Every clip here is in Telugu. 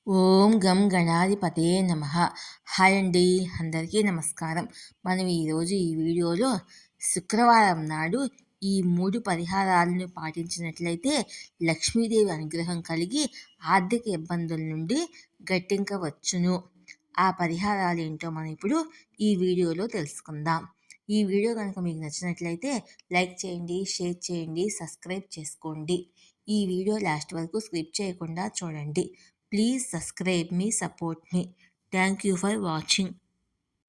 ఓం గం గణాధిపతే నమ. హాయ్ అండి, అందరికీ నమస్కారం. మనం ఈరోజు ఈ వీడియోలో శుక్రవారం నాడు ఈ 3 పరిహారాలను పాటించినట్లయితే లక్ష్మీదేవి అనుగ్రహం కలిగి ఆర్థిక ఇబ్బందుల నుండి గట్టెంకవచ్చును. ఆ పరిహారాలు ఏంటో మనం ఇప్పుడు ఈ వీడియోలో తెలుసుకుందాం. ఈ వీడియో కనుక మీకు నచ్చినట్లయితే లైక్ చేయండి, షేర్ చేయండి, సబ్స్క్రైబ్ చేసుకోండి. ఈ వీడియో లాస్ట్ వరకు స్కిప్ చేయకుండా చూడండి. Please subscribe me, support me. Thank you for watching.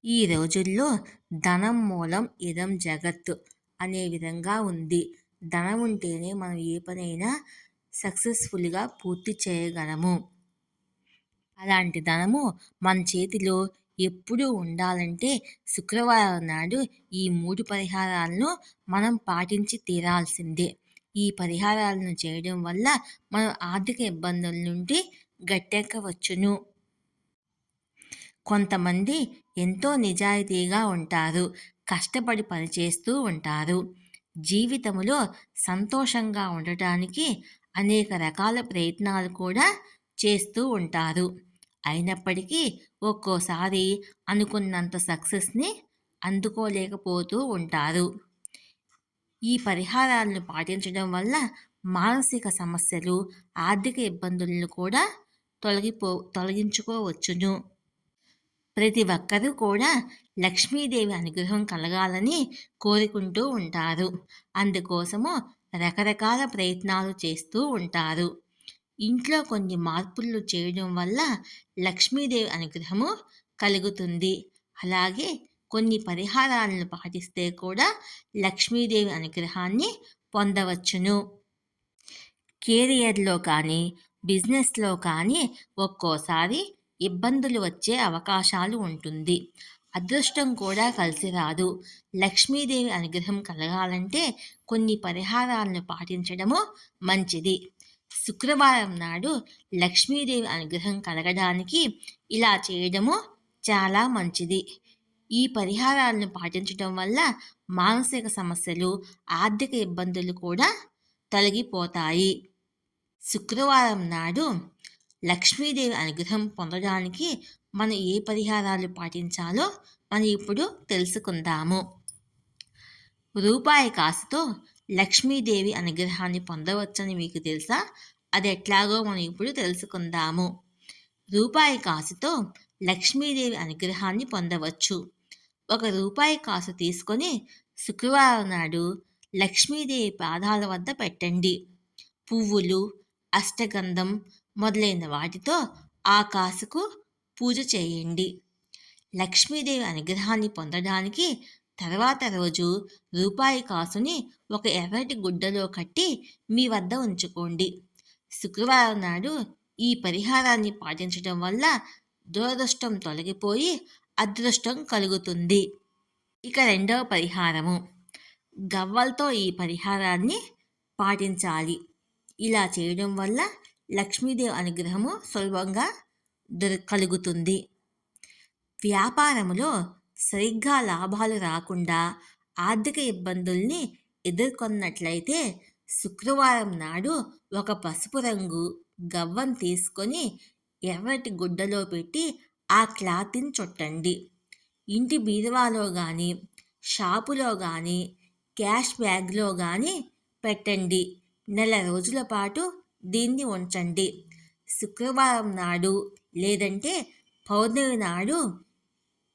ఈ రోజుల్లో ధనం మూలం ఇదం జగత్ అనే విధంగా ఉంది. ధనం ఉంటేనే మనం ఏ పనైనా సక్సెస్ఫుల్గా పూర్తి చేయగలము. అలాంటి ధనము మన చేతిలో ఎప్పుడూ ఉండాలంటే శుక్రవారం నాడు ఈ 3 పరిహారాలను మనం పాటించి తీరాల్సిందే. ఈ పరిహారాలను చేయడం వల్ల మనం ఆర్థిక ఇబ్బందుల నుండి గట్టెక్కవచ్చును. కొంతమంది ఎంతో నిజాయితీగా ఉంటారు, కష్టపడి పనిచేస్తూ ఉంటారు. జీవితంలో సంతోషంగా ఉండటానికి అనేక రకాల ప్రయత్నాలు కూడా చేస్తూ ఉంటారు. అయినప్పటికీ ఒక్కోసారి అనుకున్నంత సక్సెస్ని అందుకోలేకపోతూ ఉంటారు. ఈ పరిహారాలను పాటించడం వల్ల మానసిక సమస్యలు, ఆర్థిక ఇబ్బందులను కూడా తొలగించుకోవచ్చును. ప్రతి ఒక్కరూ కూడా లక్ష్మీదేవి అనుగ్రహం కలగాలని కోరుకుంటూ ఉంటారు. అందుకోసము రకరకాల ప్రయత్నాలు చేస్తూ ఉంటారు. ఇంట్లో కొన్ని మార్పులు చేయడం వల్ల లక్ష్మీదేవి అనుగ్రహము కలుగుతుంది. అలాగే కొన్ని పరిహారాలను పాటిస్తే కూడా లక్ష్మీదేవి అనుగ్రహాన్ని పొందవచ్చును. కెరియర్లో కానీ బిజినెస్లో కానీ ఒక్కోసారి ఇబ్బందులు వచ్చే అవకాశాలు ఉంటుంది. అదృష్టం కూడా కలిసి రాదు. లక్ష్మీదేవి అనుగ్రహం కలగాలంటే కొన్ని పరిహారాలను పాటించడము మంచిది. శుక్రవారం నాడు లక్ష్మీదేవి అనుగ్రహం కలగడానికి ఇలా చేయడము చాలా మంచిది. ఈ పరిహారాలను పాటించడం వల్ల మానసిక సమస్యలు, ఆర్థిక ఇబ్బందులు కూడా తొలగిపోతాయి. శుక్రవారం నాడు లక్ష్మీదేవి అనుగ్రహం పొందడానికి మనం ఏ పరిహారాలు పాటించాలో మనం ఇప్పుడు తెలుసుకుందాము. రూపాయి కాసుతో లక్ష్మీదేవి అనుగ్రహాన్ని పొందవచ్చని మీకు తెలుసా? అది ఎట్లాగో మనం ఇప్పుడు తెలుసుకుందాము. రూపాయి కాసుతో లక్ష్మీదేవి అనుగ్రహాన్ని పొందవచ్చు. 1 రూపాయి కాసు తీసుకొని శుక్రవారం నాడు లక్ష్మీదేవి పాదాల వద్ద పెట్టండి. పువ్వులు, అష్టగంధం మొదలైన వాటితో ఆ కాసుకు పూజ చేయండి. లక్ష్మీదేవి అనుగ్రహాన్ని పొందడానికి తర్వాత రోజు రూపాయి కాసుని ఒక ఎర్రటి గుడ్డలో కట్టి మీ వద్ద ఉంచుకోండి. శుక్రవారం నాడు ఈ పరిహారాన్ని పాటించడం వల్ల దురదృష్టం తొలగిపోయి అదృష్టం కలుగుతుంది. ఇక 2వ పరిహారము, గవ్వలతో ఈ పరిహారాన్ని పాటించాలి. ఇలా చేయడం వల్ల లక్ష్మీదేవి అనుగ్రహము సులభంగా కలుగుతుంది. వ్యాపారములో సరిగ్గా లాభాలు రాకుండా ఆర్థిక ఇబ్బందుల్ని ఎదుర్కొన్నట్లయితే శుక్రవారం నాడు ఒక పసుపు రంగు గవ్వం తీసుకొని ఎర్రటి గుడ్డలో పెట్టి ఆ క్లాత్ని చుట్టండి. ఇంటి బీరువాలో కానీ, షాపులో కానీ, క్యాష్ బ్యాగ్లో కానీ పెట్టండి. నెల రోజుల పాటు దీన్ని ఉంచండి. శుక్రవారం నాడు లేదంటే పౌర్ణమి నాడు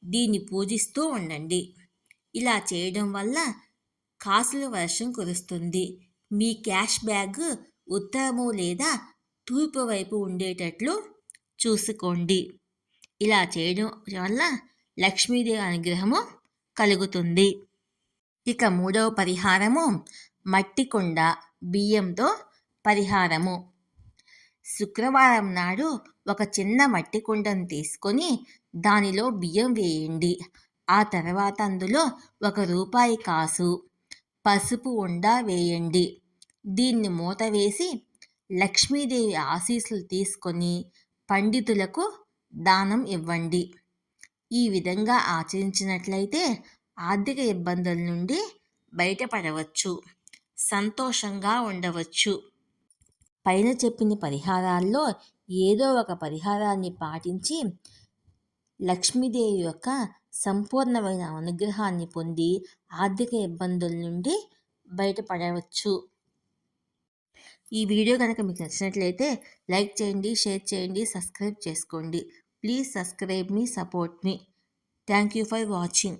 దీన్ని పూజిస్తూ ఉండండి. ఇలా చేయడం వల్ల కాసుల వర్షం కురుస్తుంది. మీ క్యాష్ బ్యాగ్ ఉత్తరము లేదా తూర్పు వైపు ఉండేటట్లు చూసుకోండి. ఇలా చేయడం వల్ల లక్ష్మీదేవి అనుగ్రహము కలుగుతుంది. ఇక 3వ పరిహారము, మట్టి కుండ బియ్యంతో పరిహారము. శుక్రవారం నాడు ఒక చిన్న మట్టి కుండను తీసుకొని దానిలో బియ్యం వేయండి. ఆ తర్వాత అందులో 1 రూపాయి కాసు, పసుపు ఉండ వేయండి. దీన్ని మూత వేసి లక్ష్మీదేవి ఆశీస్సులు తీసుకొని పండితులకు దానం ఇవ్వండి. ఈ విధంగా ఆచరించినట్లయితే ఆర్థిక ఇబ్బందుల నుండి బయటపడవచ్చు, సంతోషంగా ఉండవచ్చు. పైన చెప్పిన పరిహారాల్లో ఏదో ఒక పరిహారాన్ని పాటించి లక్ష్మీదేవి యొక్క సంపూర్ణమైన అనుగ్రహాన్ని పొంది ఆర్థిక ఇబ్బందుల నుండి బయటపడవచ్చు. ఈ వీడియో కనుక మీకు నచ్చినట్లయితే లైక్ చేయండి, షేర్ చేయండి, సబ్స్క్రైబ్ చేసుకోండి. Please subscribe me, support me. Thank you for watching.